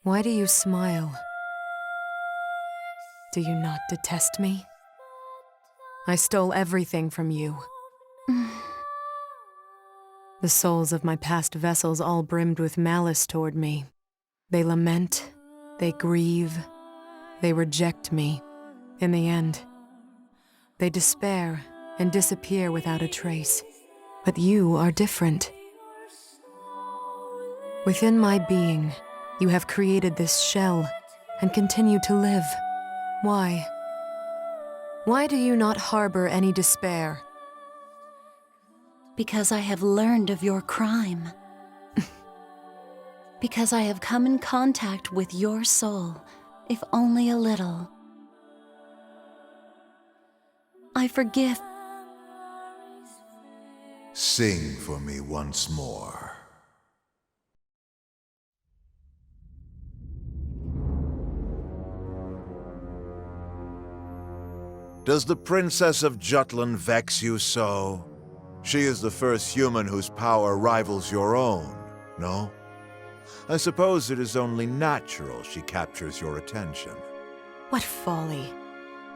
Why do you smile? Do you not detest me? I stole everything from you. The souls of my past vessels all brimmed with malice toward me. They lament, they grieve, they reject me. In the end, they despair and disappear without a trace. But you are different. Within my being, you have created this shell and continue to live. Why? Why do you not harbor any despair? Because I have learned of your crime. Because I have come in contact with your soul, if only a little. I forgive. Sing for me once more. Does the Princess of Jutland vex you so? She is the first human whose power rivals your own, no? I suppose it is only natural she captures your attention. What folly.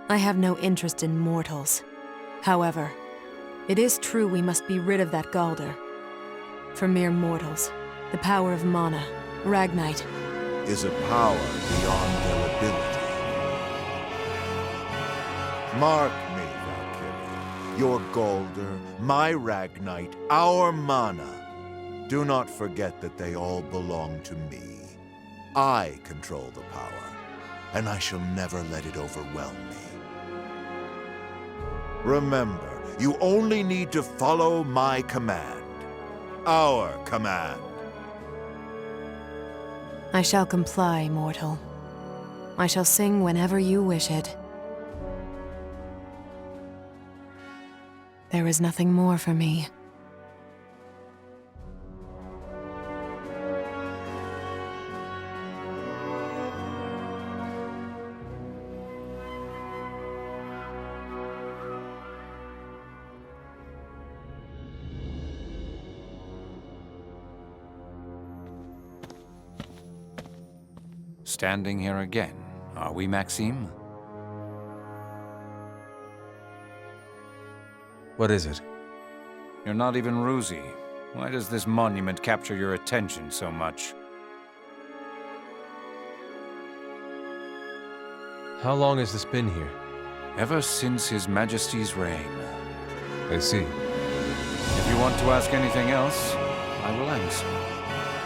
I have no interest in mortals. However, it is true we must be rid of that Galder. For mere mortals, the power of mana, Ragnite, is a power beyond their ability. Mark me, Valkyria. Your Galder, my Ragnite, our mana. Do not forget that they all belong to me. I control the power, and I shall never let it overwhelm me. Remember, you only need to follow my command. Our command. I shall comply, mortal. I shall sing whenever you wish it. There is nothing more for me. Standing here again, are we, Maxime? What is it? You're not even Ruzi. Why does this monument capture your attention so much? How long has this been here? Ever since His Majesty's reign. I see. If you want to ask anything else, I will answer.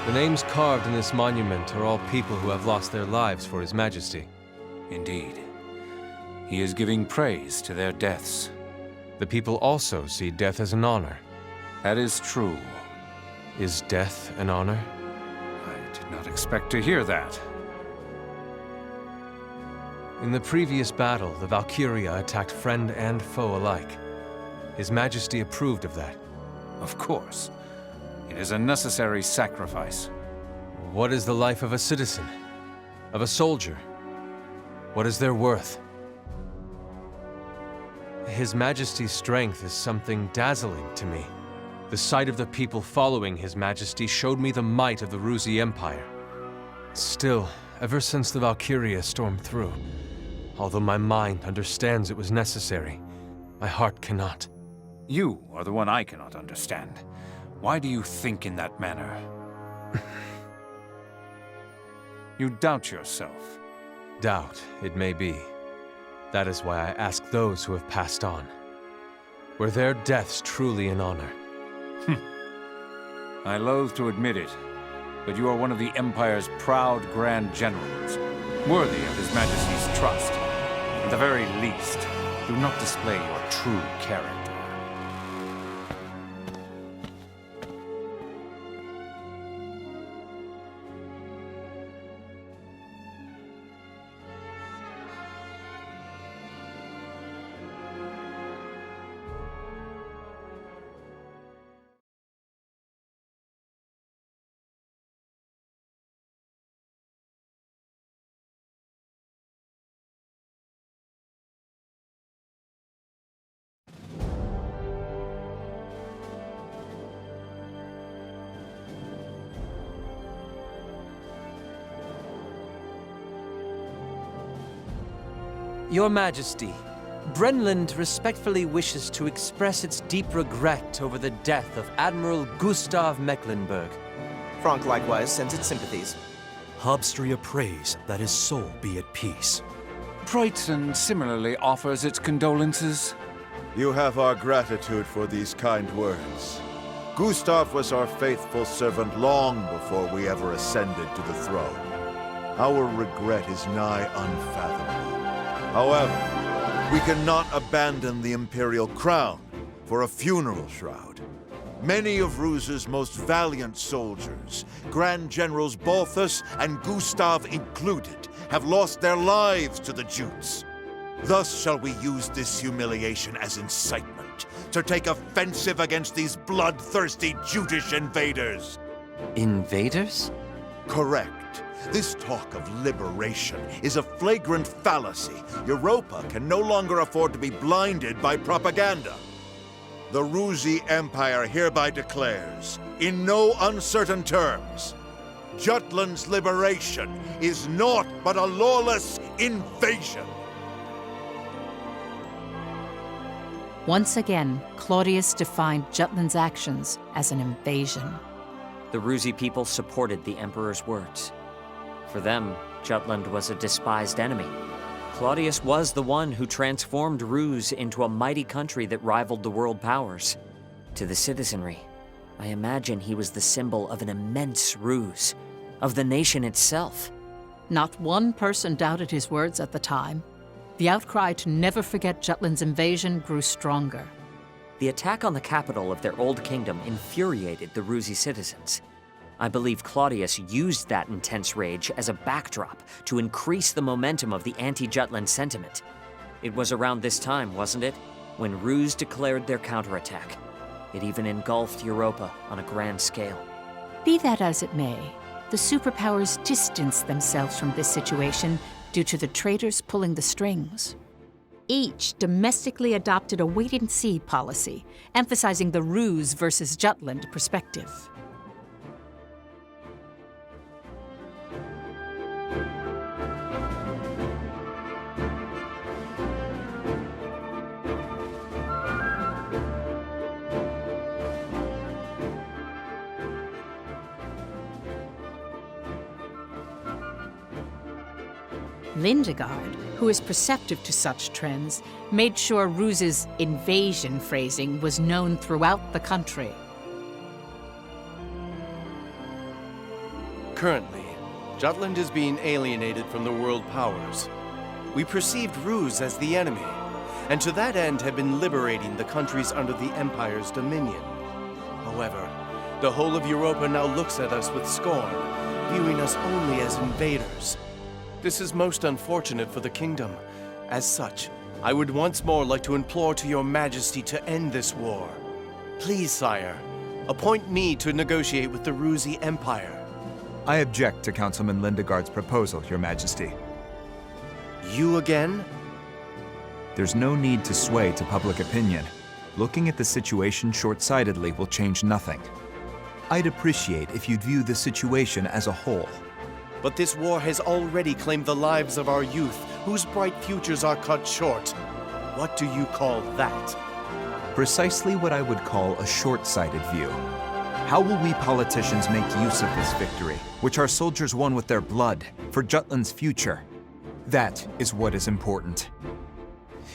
The names carved in this monument are all people who have lost their lives for His Majesty. Indeed. He is giving praise to their deaths. The people also see death as an honor. That is true. Is death an honor? I did not expect to hear that. In the previous battle, the Valkyria attacked friend and foe alike. His Majesty approved of that. Of course. It is a necessary sacrifice. What is the life of a citizen? Of a soldier? What is their worth? His Majesty's strength is something dazzling to me. The sight of the people following His Majesty showed me the might of the Ruzi Empire. Still, ever since the Valkyria stormed through, although my mind understands it was necessary, my heart cannot. You are the one I cannot understand. Why do you think in that manner? You doubt yourself. Doubt, it may be. That is why I ask those who have passed on. Were their deaths truly an honor? I loathe to admit it, but you are one of the Empire's proud Grand Generals, worthy of His Majesty's trust. At the very least, do not display your true character. Your Majesty, Brenland respectfully wishes to express its deep regret over the death of Admiral Gustav Mecklenburg. Frank likewise sends its sympathies. Hobstria prays that his soul be at peace. Preutzen similarly offers its condolences. You have our gratitude for these kind words. Gustav was our faithful servant long before we ever ascended to the throne. Our regret is nigh unfathomable. However, we cannot abandon the imperial crown for a funeral shroud. Many of Ruse's most valiant soldiers, Grand Generals Balthus and Gustav included, have lost their lives to the Jutes. Thus shall we use this humiliation as incitement to take offensive against these bloodthirsty Jutish invaders. Invaders? Correct. This talk of liberation is a flagrant fallacy. Europa can no longer afford to be blinded by propaganda. The Rusi Empire hereby declares, in no uncertain terms, Jutland's liberation is naught but a lawless invasion. Once again, Claudius defined Jutland's actions as an invasion. The Rusi people supported the Emperor's words. For them, Jutland was a despised enemy. Claudius was the one who transformed Ruse into a mighty country that rivaled the world powers. To the citizenry, I imagine he was the symbol of an immense ruse, of the nation itself. Not one person doubted his words at the time. The outcry to never forget Jutland's invasion grew stronger. The attack on the capital of their old kingdom infuriated the Rusi citizens. I believe Claudius used that intense rage as a backdrop to increase the momentum of the anti-Jutland sentiment. It was around this time, wasn't it, when Ruse declared their counterattack. It even engulfed Europa on a grand scale. Be that as it may, the superpowers distanced themselves from this situation due to the traitors pulling the strings. Each domestically adopted a wait-and-see policy, emphasizing the Ruse versus Jutland perspective. Lindegard, who is perceptive to such trends, made sure Ruse's invasion phrasing was known throughout the country. Currently, Jutland is being alienated from the world powers. We perceived Ruse as the enemy, and to that end have been liberating the countries under the Empire's dominion. However, the whole of Europa now looks at us with scorn, viewing us only as invaders. This is most unfortunate for the kingdom. As such, I would once more like to implore to your majesty to end this war. Please, sire, appoint me to negotiate with the Rusi Empire. I object to Councilman Lindegard's proposal, your majesty. You again? There's no need to sway to public opinion. Looking at the situation short-sightedly will change nothing. I'd appreciate if you'd view the situation as a whole. But this war has already claimed the lives of our youth, whose bright futures are cut short. What do you call that? Precisely what I would call a short-sighted view. How will we politicians make use of this victory, which our soldiers won with their blood, for Jutland's future? That is what is important.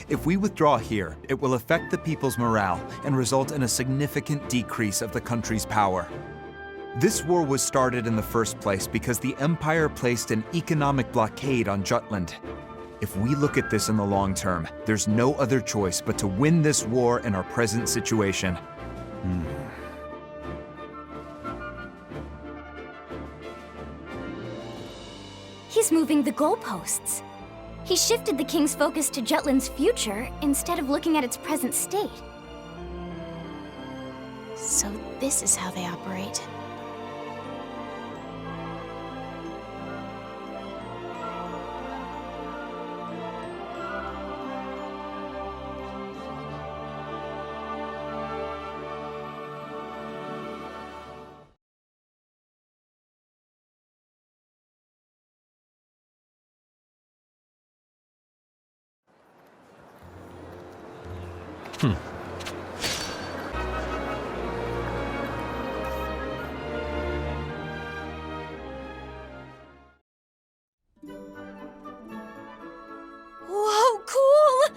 If we withdraw here, it will affect the people's morale and result in a significant decrease of the country's power. This war was started in the first place because the Empire placed an economic blockade on Jutland. If we look at this in the long term, there's no other choice but to win this war in our present situation. He's moving the goalposts. He shifted the king's focus to Jutland's future instead of looking at its present state. So this is how they operate. Whoa, cool!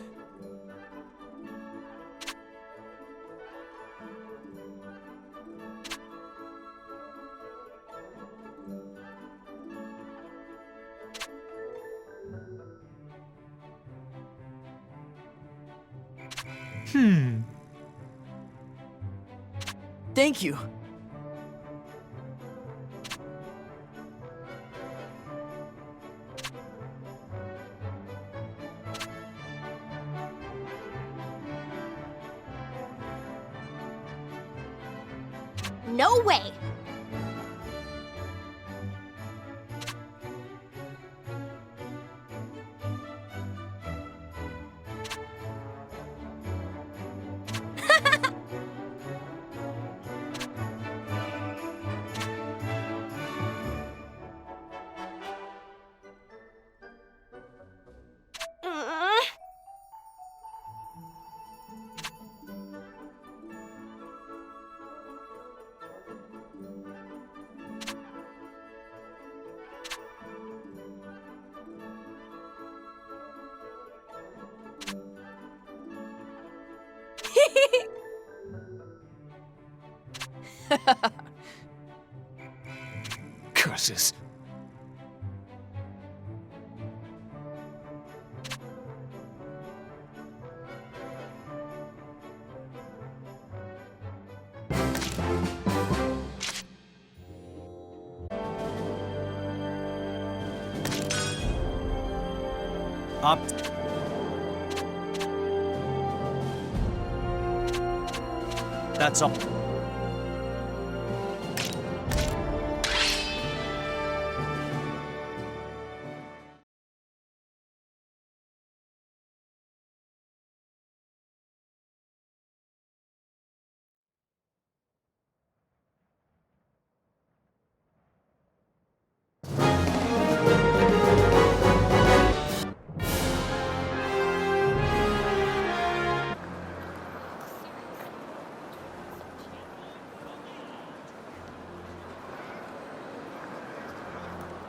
Thank you. No way! Curses. Up. That's all.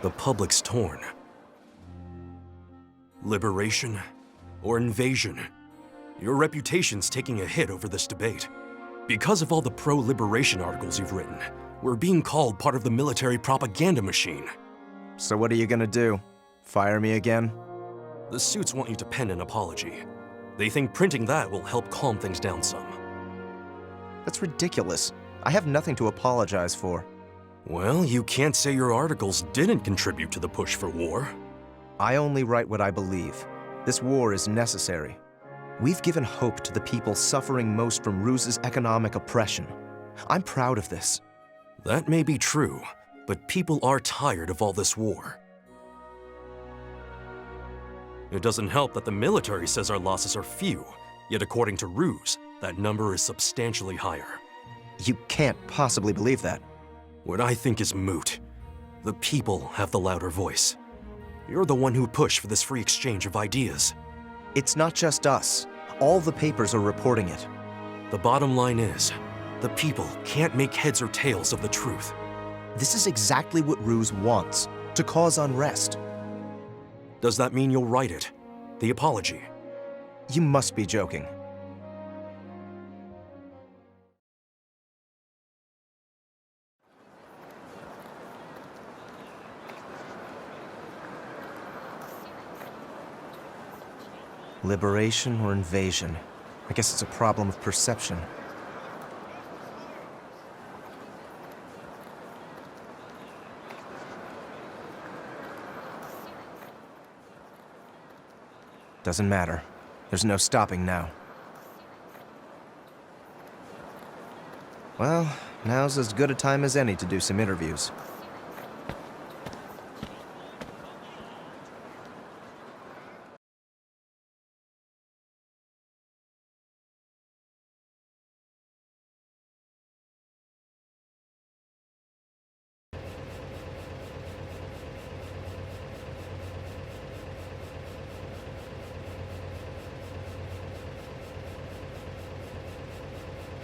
The public's torn. Liberation or invasion? Your reputation's taking a hit over this debate. Because of all the pro-liberation articles you've written, we're being called part of the military propaganda machine. So what are you gonna do? Fire me again? The suits want you to pen an apology. They think printing that will help calm things down some. That's ridiculous. I have nothing to apologize for. Well, you can't say your articles didn't contribute to the push for war. I only write what I believe. This war is necessary. We've given hope to the people suffering most from Ruse's economic oppression. I'm proud of this. That may be true, but people are tired of all this war. It doesn't help that the military says our losses are few, yet according to Ruse, that number is substantially higher. You can't possibly believe that. What I think is moot. The people have the louder voice. You're the one who pushed for this free exchange of ideas. It's not just us. All the papers are reporting it. The bottom line is, the people can't make heads or tails of the truth. This is exactly what Ruse wants, to cause unrest. Does that mean you'll write it? The apology? You must be joking. Liberation or invasion? I guess it's a problem of perception. Doesn't matter. There's no stopping now. Well, now's as good a time as any to do some interviews.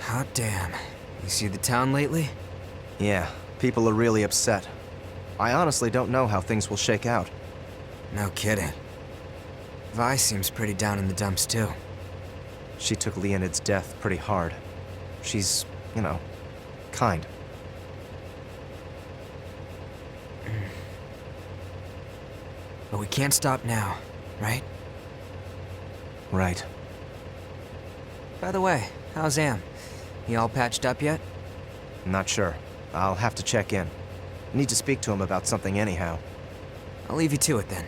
Hot damn. You see the town lately? Yeah, people are really upset. I honestly don't know how things will shake out. No kidding. Vi seems pretty down in the dumps too. She took Leonid's death pretty hard. She's, you know, kind. But we can't stop now, right? Right. By the way, how's Am? He all patched up yet? Not sure. I'll have to check in. Need to speak to him about something anyhow. I'll leave you to it then.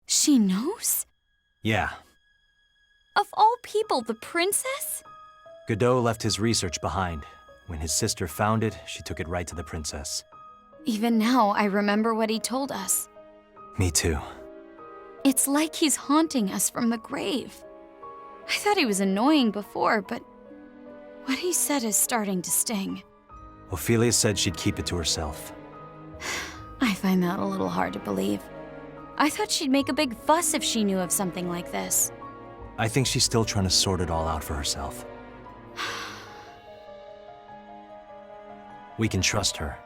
She knows? Yeah. Of all people, the princess? Godot left his research behind. When his sister found it, she took it right to the princess. Even now, I remember what he told us. Me too. It's like he's haunting us from the grave. I thought he was annoying before, but what he said is starting to sting. Ophelia said she'd keep it to herself. I find that a little hard to believe. I thought she'd make a big fuss if she knew of something like this. I think she's still trying to sort it all out for herself. We can trust her.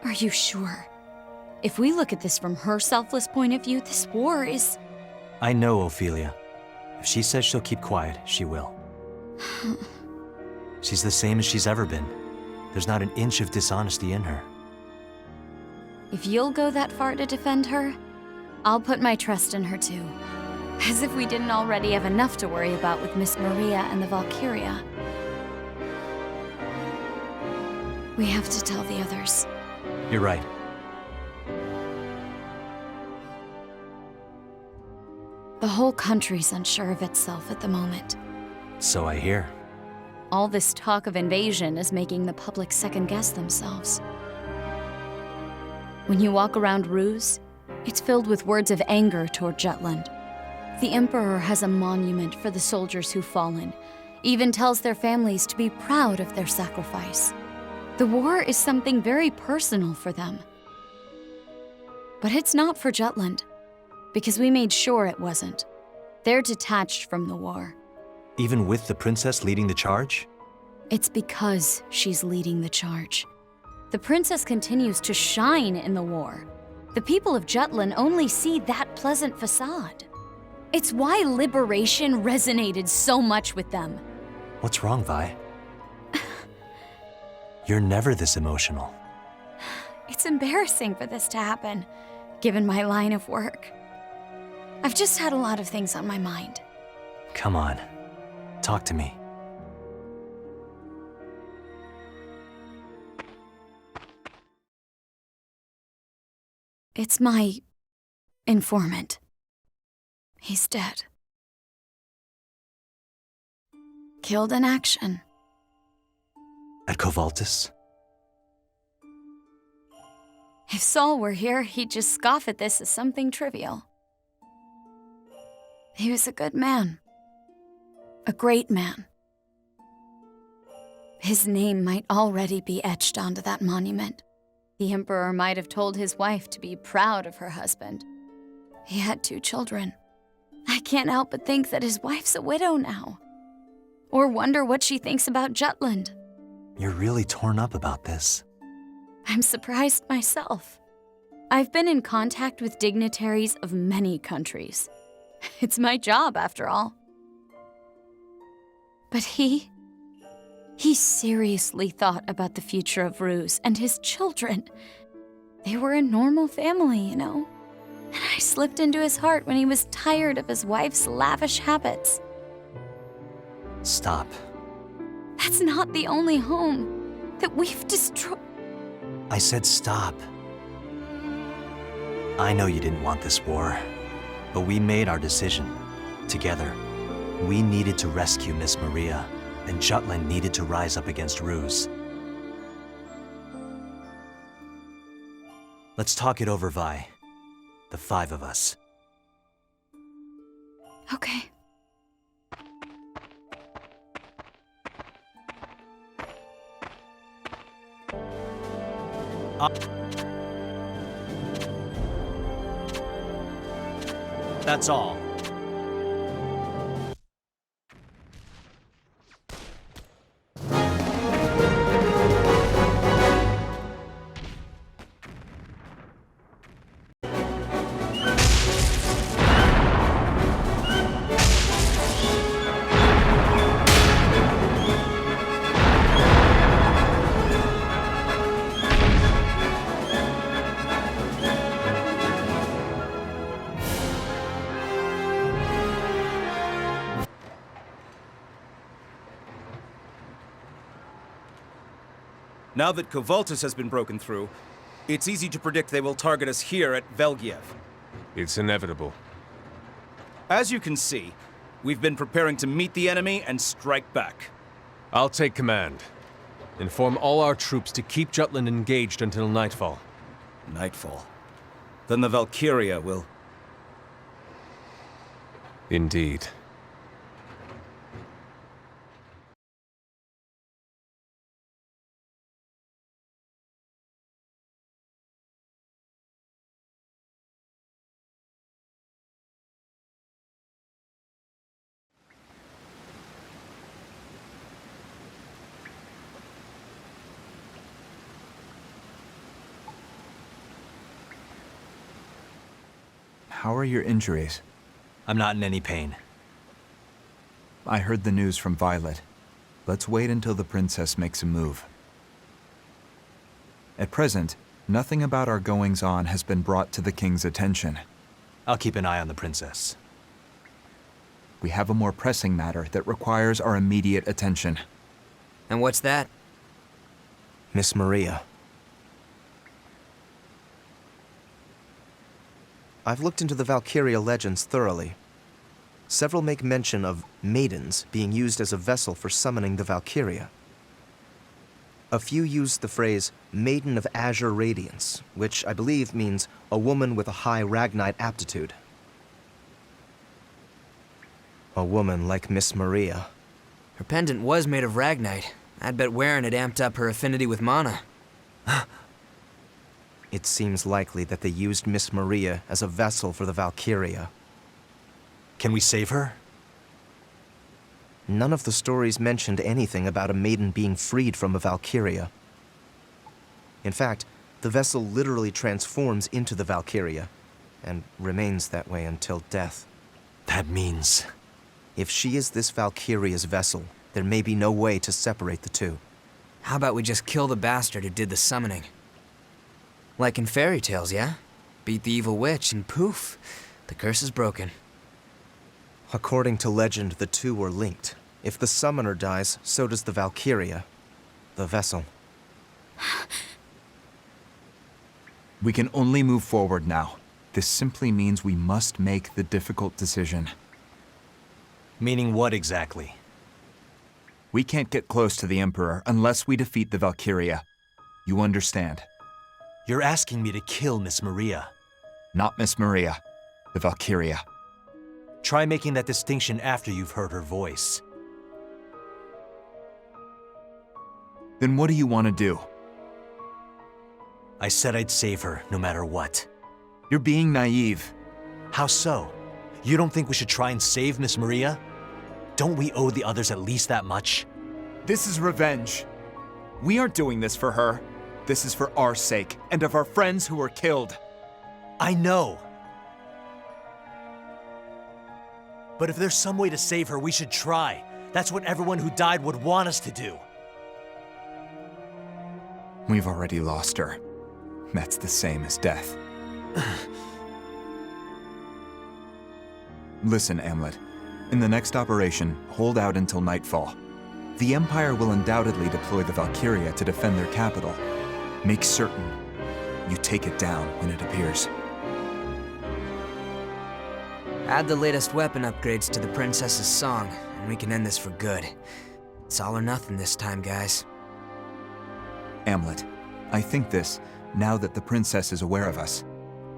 Are you sure? If we look at this from her selfless point of view, this war is... I know Ophelia. If she says she'll keep quiet, she will. She's the same as she's ever been. There's not an inch of dishonesty in her. If you'll go that far to defend her, I'll put my trust in her too. As if we didn't already have enough to worry about with Miss Maria and the Valkyria. We have to tell the others. You're right. The whole country's unsure of itself at the moment. So I hear. All this talk of invasion is making the public second-guess themselves. When you walk around Ruse, it's filled with words of anger toward Jutland. The Emperor has a monument for the soldiers who've fallen, even tells their families to be proud of their sacrifice. The war is something very personal for them. But it's not for Jutland, because we made sure it wasn't. They're detached from the war. Even with the princess leading the charge? It's because she's leading the charge. The princess continues to shine in the war. The people of Jutland only see that pleasant facade. It's why liberation resonated so much with them. What's wrong, Vi? You're never this emotional. It's embarrassing for this to happen, given my line of work. I've just had a lot of things on my mind. Come on, talk to me. It's my informant. He's dead. Killed in action. At Kovaltis? If Saul were here, he'd just scoff at this as something trivial. He was a good man. A great man. His name might already be etched onto that monument. The Emperor might have told his wife to be proud of her husband. He had 2 children. I can't help but think that his wife's a widow now. Or wonder what she thinks about Jutland. You're really torn up about this. I'm surprised myself. I've been in contact with dignitaries of many countries. It's my job, after all. But he seriously thought about the future of Ruse and his children. They were a normal family, you know. And I slipped into his heart when he was tired of his wife's lavish habits. Stop. That's not the only home that we've destroyed. I said stop. I know you didn't want this war, but we made our decision. Together, we needed to rescue Miss Maria, and Jutland needed to rise up against Ruse. Let's talk it over, Vi. The 5 of us. Okay. That's all. Now that Kovaltus has been broken through, it's easy to predict they will target us here at Velgiev. It's inevitable. As you can see, we've been preparing to meet the enemy and strike back. I'll take command. Inform all our troops to keep Jutland engaged until nightfall. Nightfall? Then the Valkyria will... Indeed. How are your injuries? I'm not in any pain. I heard the news from Violet. Let's wait until the princess makes a move. At present, nothing about our goings-on has been brought to the king's attention. I'll keep an eye on the princess. We have a more pressing matter that requires our immediate attention. And what's that? Miss Maria. I've looked into the Valkyria legends thoroughly. Several make mention of maidens being used as a vessel for summoning the Valkyria. A few use the phrase Maiden of Azure Radiance, which I believe means a woman with a high Ragnite aptitude. A woman like Miss Maria. Her pendant was made of Ragnite. I'd bet wearing it amped up her affinity with mana. It seems likely that they used Miss Maria as a vessel for the Valkyria. Can we save her? None of the stories mentioned anything about a maiden being freed from a Valkyria. In fact, the vessel literally transforms into the Valkyria, and remains that way until death. That means... If she is this Valkyria's vessel, there may be no way to separate the two. How about we just kill the bastard who did the summoning? Like in fairy tales, yeah? Beat the evil witch and poof, the curse is broken. According to legend, the two are linked. If the summoner dies, so does the Valkyria, the vessel. We can only move forward now. This simply means we must make the difficult decision. Meaning what exactly? We can't get close to the Emperor unless we defeat the Valkyria. You understand? You're asking me to kill Miss Maria. Not Miss Maria. The Valkyria. Try making that distinction after you've heard her voice. Then what do you want to do? I said I'd save her, no matter what. You're being naive. How so? You don't think we should try and save Miss Maria? Don't we owe the others at least that much? This is revenge. We aren't doing this for her. This is for our sake, and of our friends who were killed. I know. But if there's some way to save her, we should try. That's what everyone who died would want us to do. We've already lost her. That's the same as death. Listen, Amlet. In the next operation, hold out until nightfall. The Empire will undoubtedly deploy the Valkyria to defend their capital. Make certain you take it down when it appears. Add the latest weapon upgrades to the princess's song, and we can end this for good. It's all or nothing this time, guys. Amlet, I think this, now that the princess is aware of us.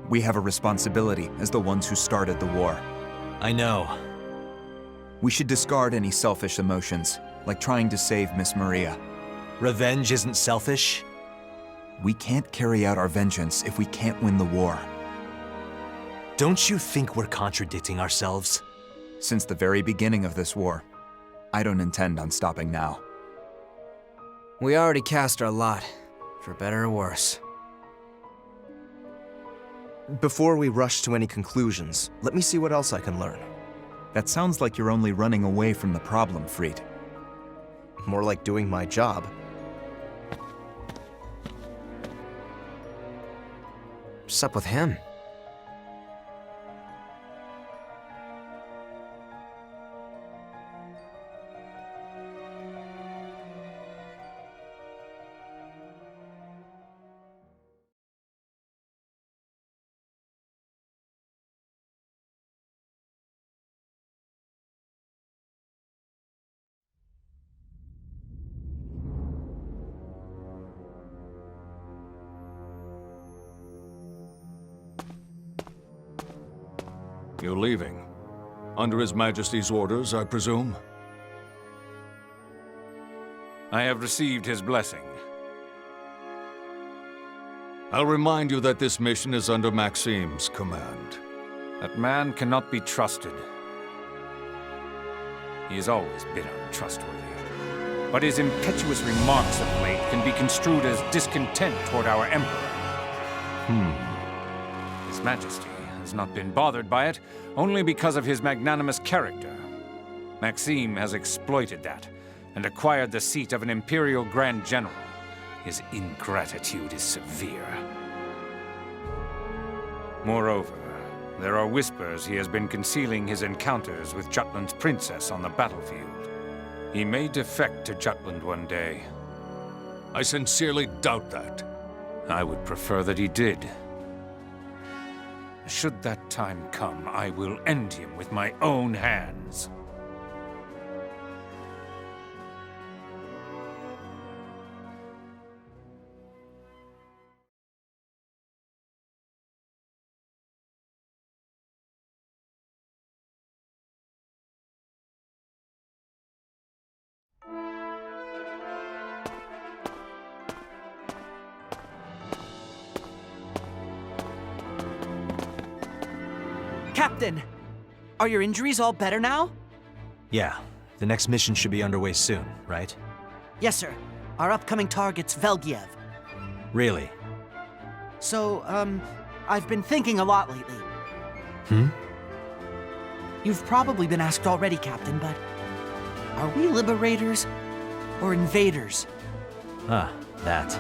We have a responsibility as the ones who started the war. I know. We should discard any selfish emotions, like trying to save Miss Maria. Revenge isn't selfish. We can't carry out our vengeance if we can't win the war. Don't you think we're contradicting ourselves? Since the very beginning of this war, I don't intend on stopping now. We already cast our lot, for better or worse. Before we rush to any conclusions, let me see what else I can learn. That sounds like you're only running away from the problem, Fried. More like doing my job. What's up with him? You're leaving. Under His Majesty's orders, I presume? I have received his blessing. I'll remind you that this mission is under Maxime's command. That man cannot be trusted. He has always been untrustworthy. But his impetuous remarks of late can be construed as discontent toward our Emperor. His Majesty has not been bothered by it, only because of his magnanimous character. Maxime has exploited that, and acquired the seat of an Imperial Grand General. His ingratitude is severe. Moreover, there are whispers he has been concealing his encounters with Jutland's princess on the battlefield. He may defect to Jutland one day. I sincerely doubt that. I would prefer that he did. Should that time come, I will end him with my own hands. Captain! Are your injuries all better now? Yeah, the next mission should be underway soon, right? Yes, sir. Our upcoming target's Velgiev. Really? So, I've been thinking a lot lately. You've probably been asked already, Captain, but are we liberators or invaders? Ah, that.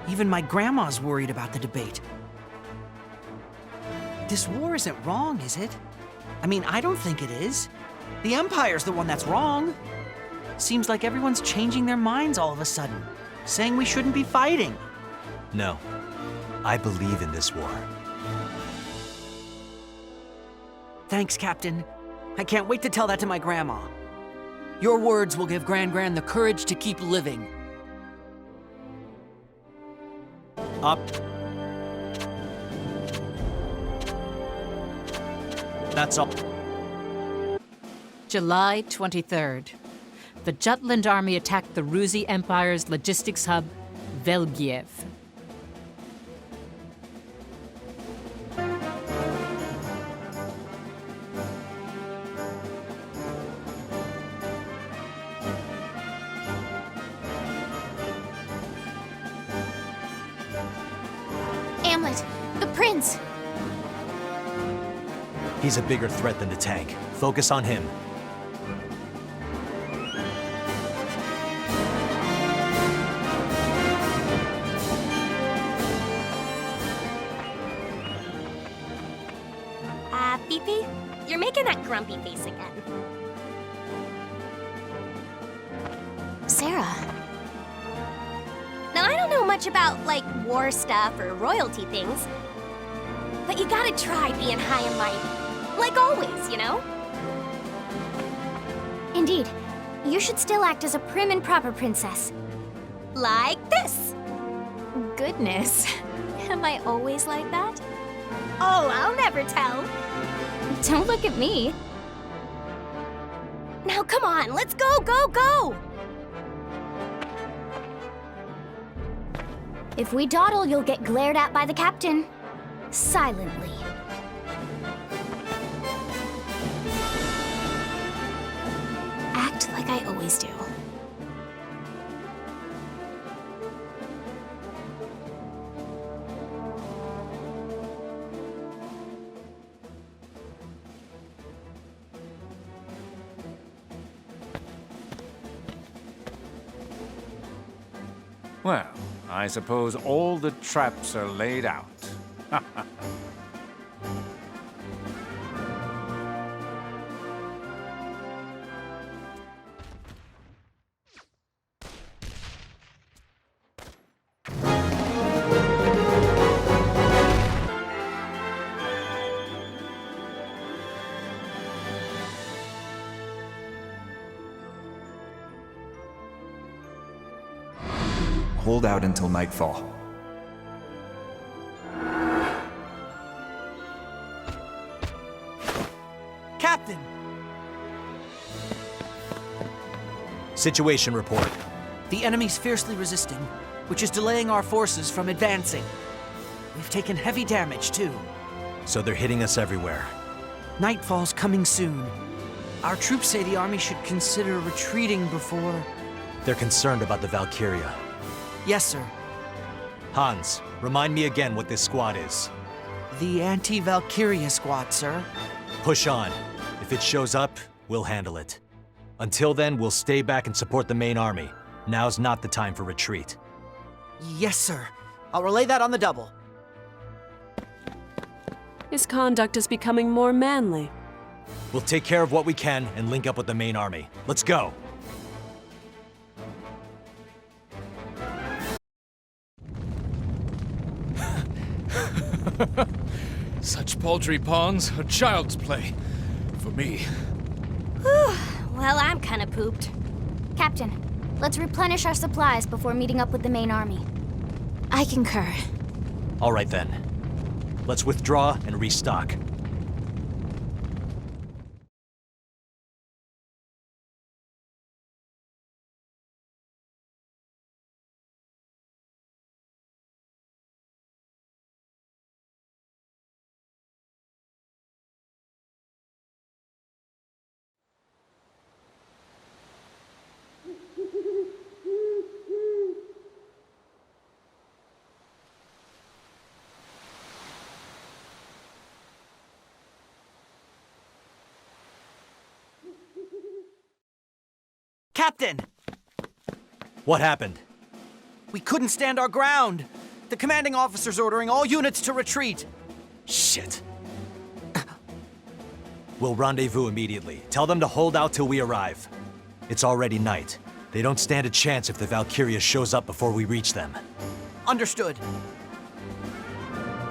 Even my grandma's worried about the debate. This war isn't wrong, is it? I mean, I don't think it is. The Empire's the one that's wrong. Seems like everyone's changing their minds all of a sudden, saying we shouldn't be fighting. No. I believe in this war. Thanks, Captain. I can't wait to tell that to my grandma. Your words will give Gran the courage to keep living. Up. That's all. July 23rd. The Jutland army attacked the Ruzi Empire's logistics hub, Velgiev. Amlet, the prince! He's a bigger threat than the tank. Focus on him. Beepy? You're making that grumpy face again. Sarah. Now, I don't know much about, like, war stuff or royalty things, but you gotta try being high and mighty. Like always, you know? Indeed. You should still act as a prim and proper princess. Like this. Goodness. Am I always like that? never tell. Don't look at me. Now come on, let's go, go, go! If we dawdle, you'll get glared at by the captain. Silently. Act like I always do. Well, I suppose all the traps are laid out. Hold out until nightfall. Captain! Situation report. The enemy's fiercely resisting, which is delaying our forces from advancing. We've taken heavy damage, too. So they're hitting us everywhere. Nightfall's coming soon. Our troops say the army should consider retreating before... They're concerned about the Valkyria. Yes, sir. Hans, remind me again what this squad is. The anti-Valkyria squad, sir. Push on. If it shows up, we'll handle it. Until then, we'll stay back and support the main army. Now's not the time for retreat. Yes, sir. I'll relay that on the double. His conduct is becoming more manly. We'll take care of what we can and link up with the main army. Let's go! Such paltry pawns are child's play. For me. Whew. Well, I'm kinda pooped. Captain, let's replenish our supplies before meeting up with the main army. I concur. All right then. Let's withdraw and restock. Captain! What happened? We couldn't stand our ground. The commanding officer's ordering all units to retreat. Shit. We'll rendezvous immediately. Tell them to hold out till we arrive. It's already night. They don't stand a chance if the Valkyria shows up before we reach them. Understood.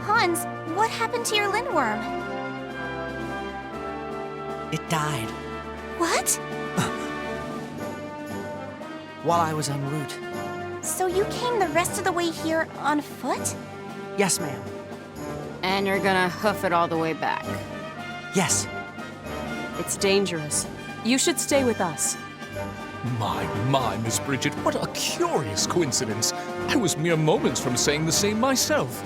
Hans, what happened to your Lindworm? It died. What? While I was en route. So you came the rest of the way here on foot? Yes, ma'am. And you're gonna hoof it all the way back. Yes. It's dangerous. You should stay with us. My, Miss Bridget, what a curious coincidence. I was mere moments from saying the same myself.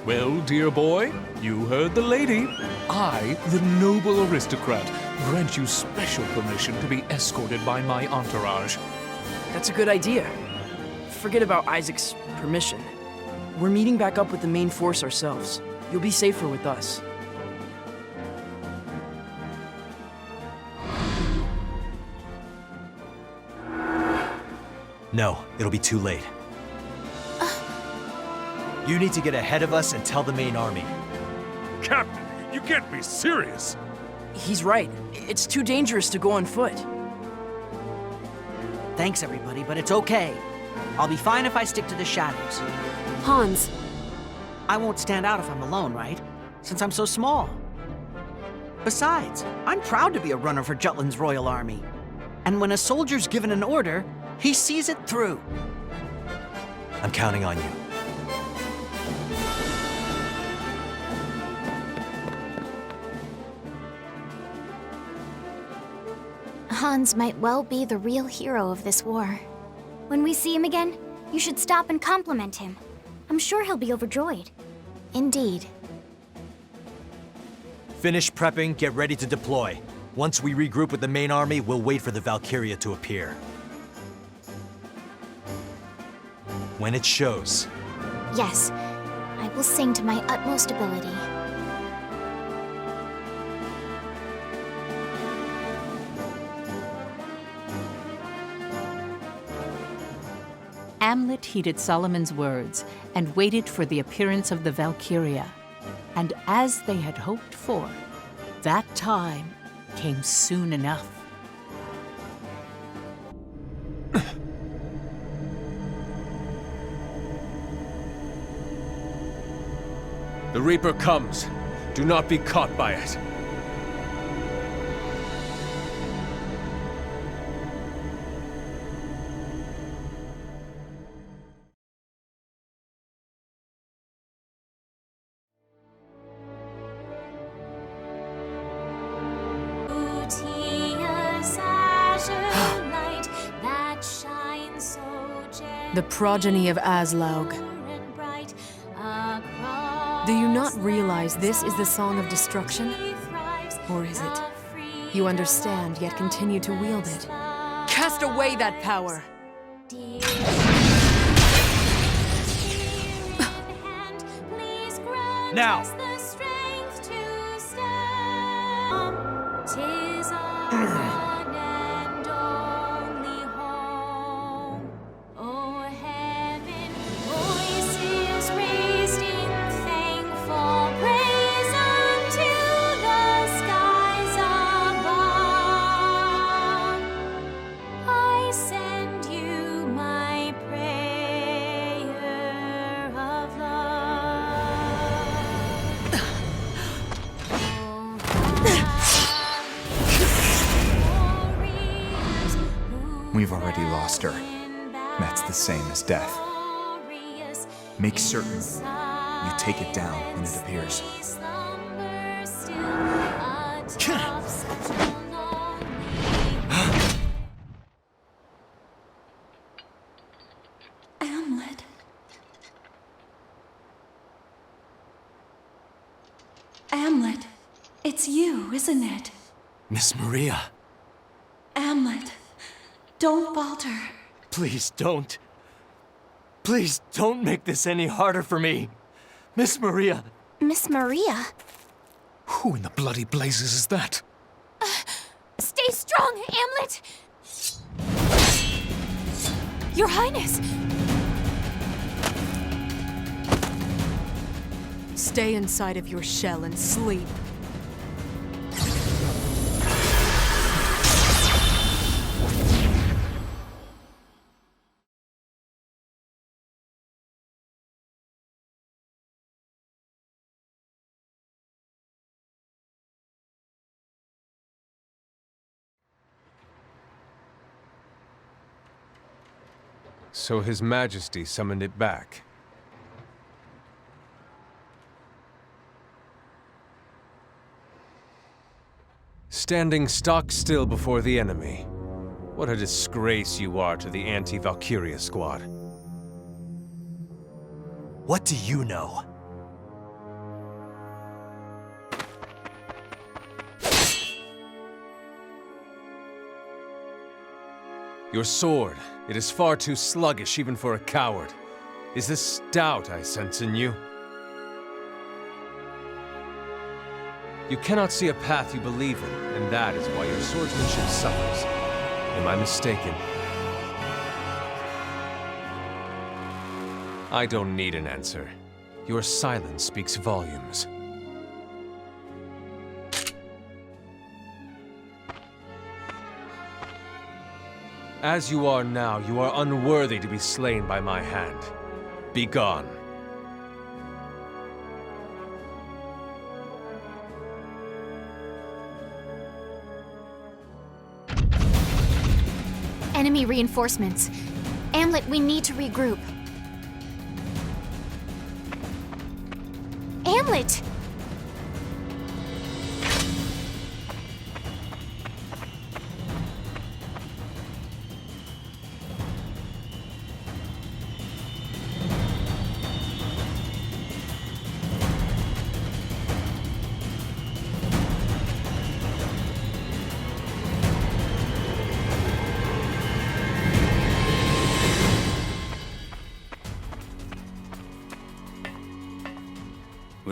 Well, dear boy, you heard the lady. I, the noble aristocrat, grant you special permission to be escorted by my entourage. That's a good idea. Forget about Isaac's permission. We're meeting back up with the main force ourselves. You'll be safer with us. No, it'll be too late. You need to get ahead of us and tell the main army. Captain, you can't be serious. He's right. It's too dangerous to go on foot. Thanks, everybody, but it's okay. I'll be fine if I stick to the shadows. Hans. I won't stand out if I'm alone, right? Since I'm so small. Besides, I'm proud to be a runner for Jutland's royal army. And when a soldier's given an order, he sees it through. I'm counting on you. Hans might well be the real hero of this war. When we see him again, you should stop and compliment him. I'm sure he'll be overjoyed. Indeed. Finish prepping, get ready to deploy. Once we regroup with the main army, we'll wait for the Valkyria to appear. When it shows. Yes, I will sing to my utmost ability. Hamlet heeded Solomon's words and waited for the appearance of the Valkyria. And as they had hoped for, that time came soon enough. The Reaper comes. Do not be caught by it. The progeny of Aslaug. Do you not realize this is the Song of Destruction? Or is it? You understand, yet continue to wield it. Cast away that power! Now! We've already lost her. That's the same as death. Make certain you take it down when it appears. Hamlet. Hamlet, it's you, isn't it? Miss Maria. Hamlet, don't falter. Please don't. Please don't make this any harder for me. Miss Maria. Miss Maria? Who in the bloody blazes is that? Stay strong, Hamlet! Your Highness! Stay inside of your shell and sleep. So His Majesty summoned it back. Standing stock still before the enemy. What a disgrace you are to the anti-Valkyria squad. What do you know? Your sword, it is far too sluggish even for a coward. Is this doubt I sense in you? You cannot see a path you believe in, and that is why your swordsmanship suffers. Am I mistaken? I don't need an answer. Your silence speaks volumes. As you are now, you are unworthy to be slain by my hand. Be gone. Enemy reinforcements. Hamlet, we need to regroup. Hamlet!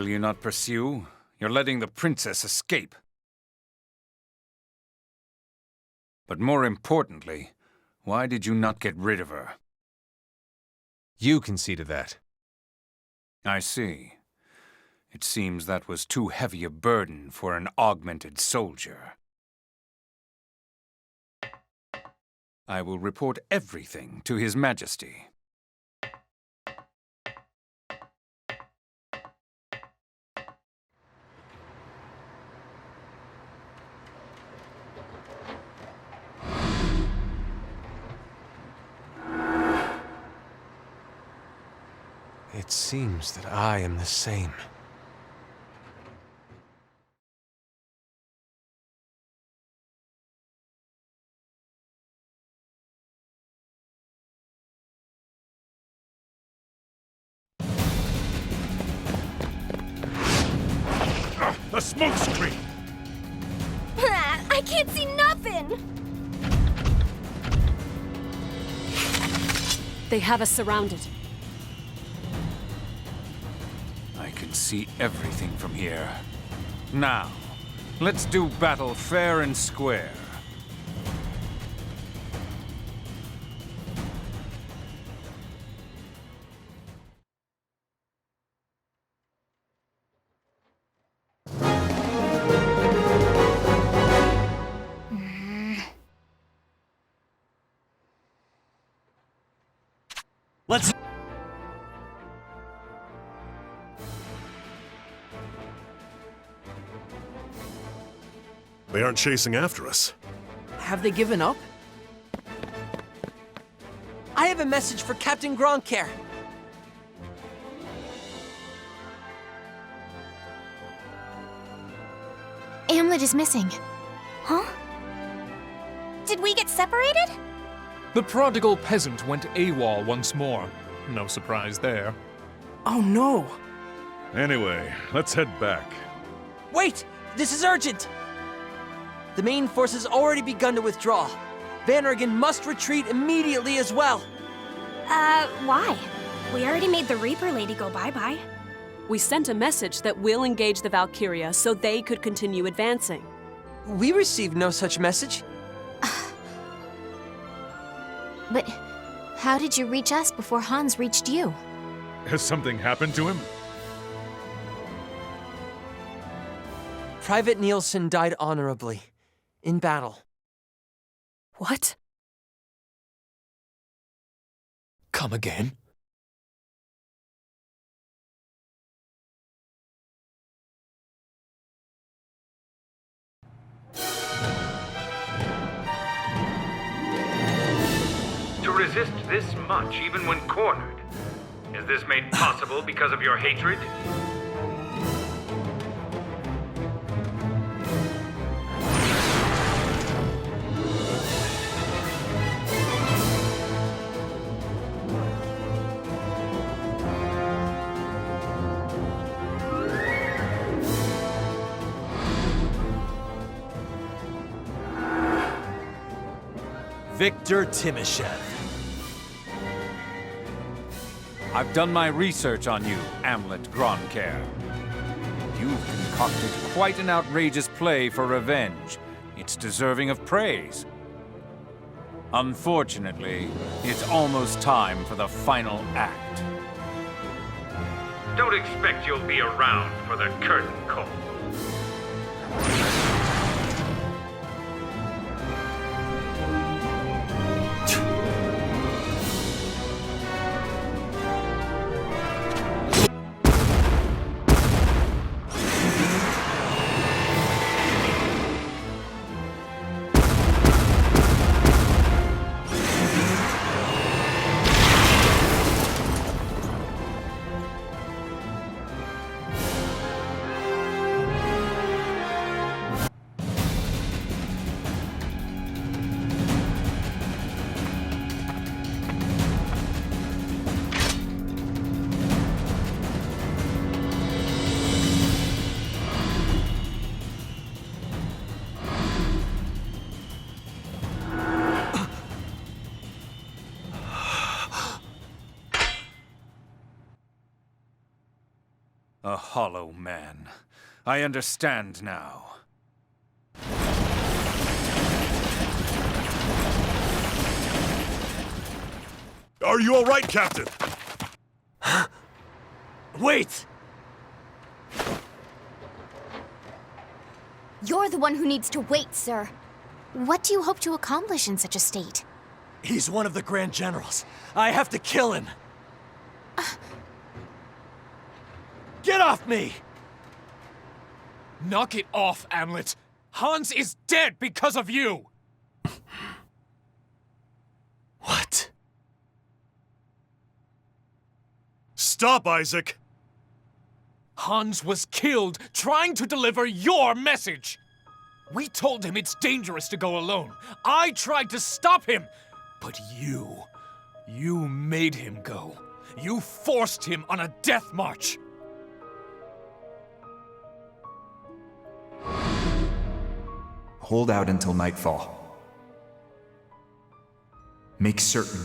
will you not pursue? You're letting the princess escape. But more importantly, why did you not get rid of her? You can see to that. I see. It seems that was too heavy a burden for an augmented soldier. I will report everything to His Majesty. It seems that I am the same. The smoke screen! I can't see nothing! They have us surrounded. I can see everything from here. Now, let's do battle fair and square. Let's... They aren't chasing after us. Have they given up? I have a message for Captain Gronkair. Amlet is missing. Huh? Did we get separated? The prodigal peasant went AWOL once more. No surprise there. Oh no! Anyway, let's head back. Wait! This is urgent! The main force has already begun to withdraw. Vannergan must retreat immediately as well. Why? We already made the Reaper Lady go bye-bye. We sent a message that we'll engage the Valkyria so they could continue advancing. We received no such message. But how did you reach us before Hans reached you? Has something happened to him? Private Nielsen died honorably. In battle. What? Come again? To resist this much even when cornered? Is this made possible because of your hatred? Victor Timoshev. I've done my research on you, Amlet Gronkair. You've concocted quite an outrageous play for revenge. It's deserving of praise. Unfortunately, it's almost time for the final act. Don't expect you'll be around for the curtain call. A hollow man. I understand now. Are you all right, Captain? Wait! You're the one who needs to wait, sir. What do you hope to accomplish in such a state? He's one of the Grand Generals. I have to kill him. Get off me! Knock it off, Hamlet. Hans is dead because of you! What? Stop, Isaac! Hans was killed trying to deliver your message! We told him it's dangerous to go alone. I tried to stop him, but you made him go. You forced him on a death march. Hold out until nightfall. Make certain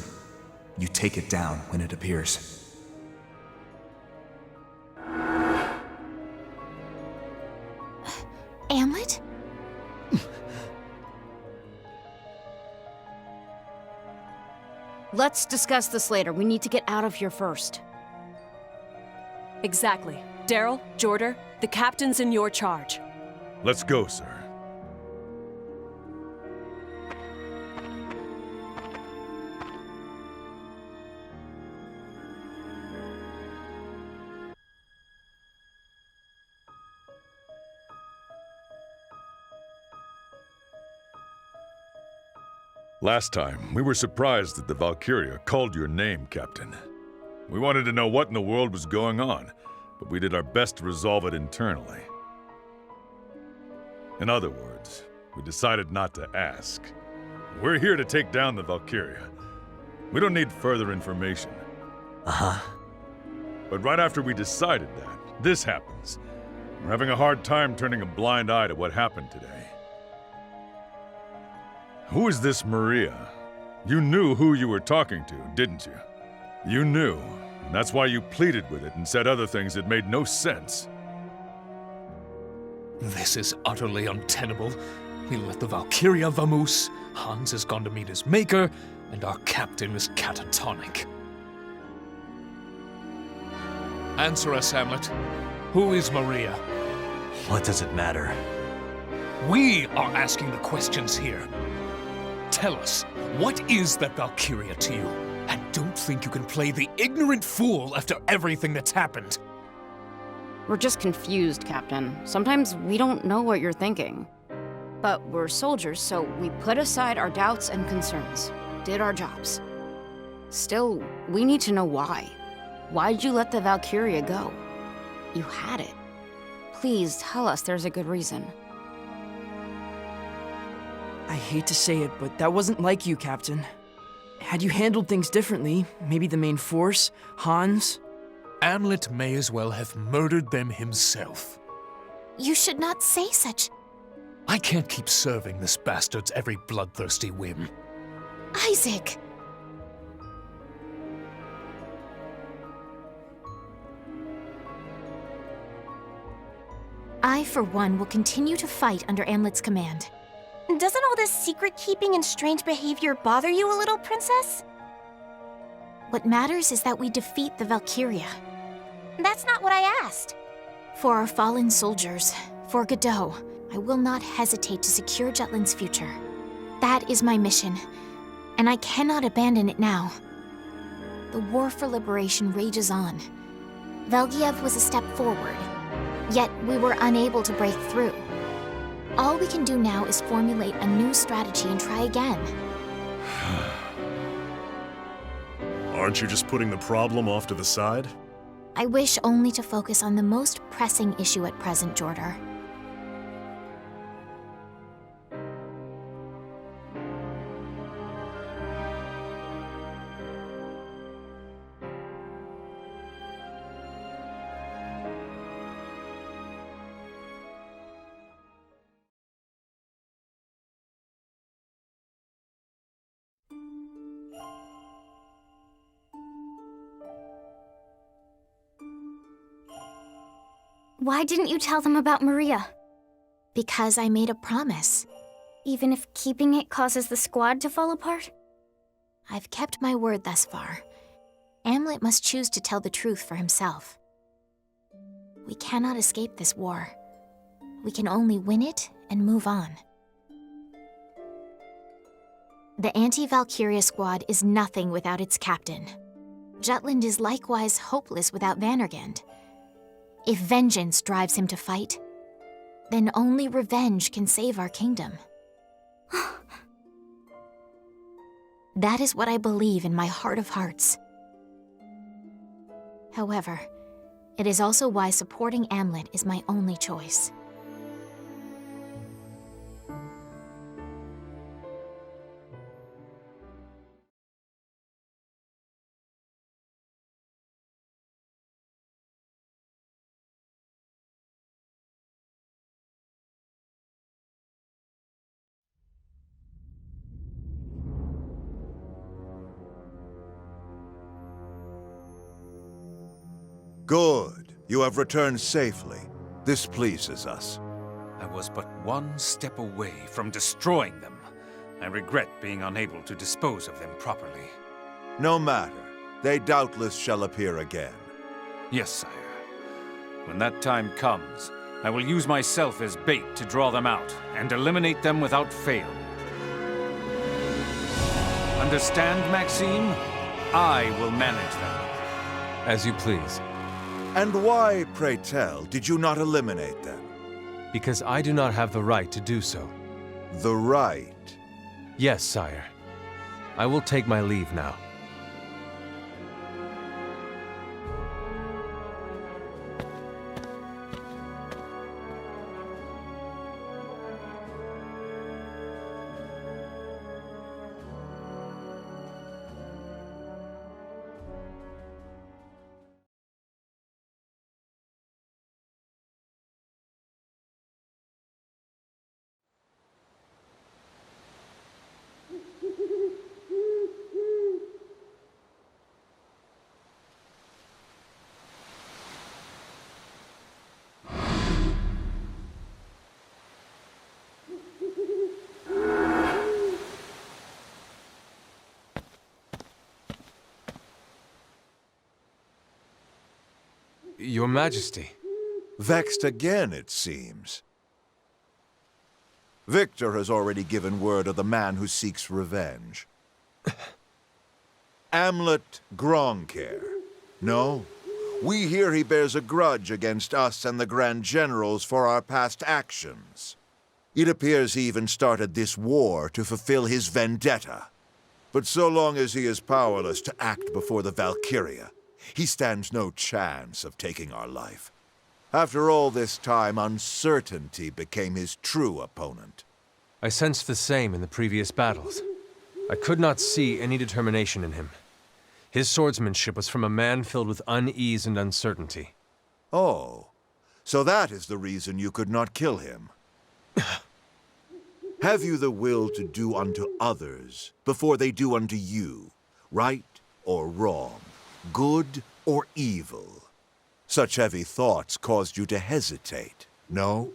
you take it down when it appears. Hamlet? Let's discuss this later. We need to get out of here first. Exactly. Daryl, Jorder, the captain's in your charge. Let's go, sir. Last time, we were surprised that the Valkyria called your name, Captain. We wanted to know what in the world was going on, but we did our best to resolve it internally. In other words, we decided not to ask. We're here to take down the Valkyria. We don't need further information. Uh-huh. But right after we decided that, this happens. We're having a hard time turning a blind eye to what happened today. Who is this Maria? You knew who you were talking to, didn't you? You knew, and that's why you pleaded with it and said other things that made no sense. This is utterly untenable. We let the Valkyria vamoose, Hans has gone to meet his maker, and our captain is catatonic. Answer us, Hamlet. Who is Maria? What does it matter? We are asking the questions here. Tell us, what is that Valkyria to you? And don't think you can play the ignorant fool after everything that's happened. We're just confused, Captain. Sometimes we don't know what you're thinking. But we're soldiers, so we put aside our doubts and concerns. Did our jobs. Still, we need to know why. Why'd you let the Valkyria go? You had it. Please tell us there's a good reason. I hate to say it, but that wasn't like you, Captain. Had you handled things differently, maybe the main force, Hans... Hamlet may as well have murdered them himself. You should not say such... I can't keep serving this bastard's every bloodthirsty whim. Isaac! I, for one, will continue to fight under Hamlet's command. Doesn't all this secret-keeping and strange behavior bother you a little, Princess? What matters is that we defeat the Valkyria. That's not what I asked. For our fallen soldiers, for Godot, I will not hesitate to secure Jutland's future. That is my mission, and I cannot abandon it now. The war for liberation rages on. Velgiev was a step forward, yet we were unable to break through. All we can do now is formulate a new strategy and try again. Aren't you just putting the problem off to the side? I wish only to focus on the most pressing issue at present, Jorder. Why didn't you tell them about Maria? Because I made a promise. Even if keeping it causes the squad to fall apart? I've kept my word thus far. Amlet must choose to tell the truth for himself. We cannot escape this war. We can only win it and move on. The anti-Valkyria squad is nothing without its captain. Jutland is likewise hopeless without Vannergand. If vengeance drives him to fight, then only revenge can save our kingdom. That is what I believe in my heart of hearts. However, it is also why supporting Amlet is my only choice. Good. You have returned safely. This pleases us. I was but one step away from destroying them. I regret being unable to dispose of them properly. No matter. They doubtless shall appear again. Yes, sire. When that time comes, I will use myself as bait to draw them out and eliminate them without fail. Understand, Maxime? I will manage them. As you please. And why, pray tell, did you not eliminate them? Because I do not have the right to do so. The right? Yes, sire. I will take my leave now. Your Majesty. Vexed again, it seems. Victor has already given word of the man who seeks revenge. Amlet Gronkair. No? We hear he bears a grudge against us and the Grand Generals for our past actions. It appears he even started this war to fulfill his vendetta. But so long as he is powerless to act before the Valkyria, he stands no chance of taking our life. After all this time, uncertainty became his true opponent. I sensed the same in the previous battles. I could not see any determination in him. His swordsmanship was from a man filled with unease and uncertainty. Oh, so that is the reason you could not kill him. Have you the will to do unto others before they do unto you, right or wrong? Good or evil? Such heavy thoughts caused you to hesitate, no?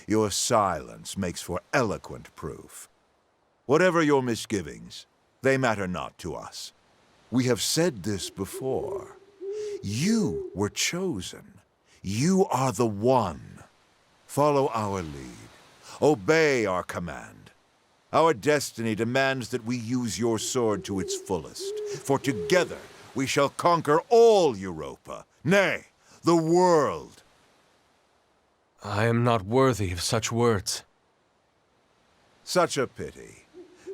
Your silence makes for eloquent proof. Whatever your misgivings, they matter not to us. We have said this before. You were chosen. You are the one. Follow our lead. Obey our command. Our destiny demands that we use your sword to its fullest, for together we shall conquer all Europa, nay, the world. I am not worthy of such words. Such a pity.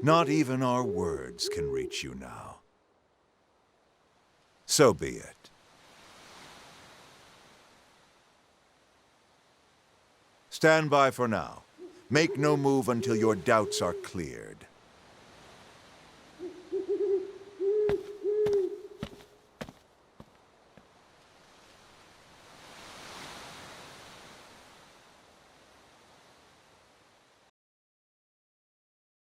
Not even our words can reach you now. So be it. Stand by for now. Make no move until your doubts are cleared.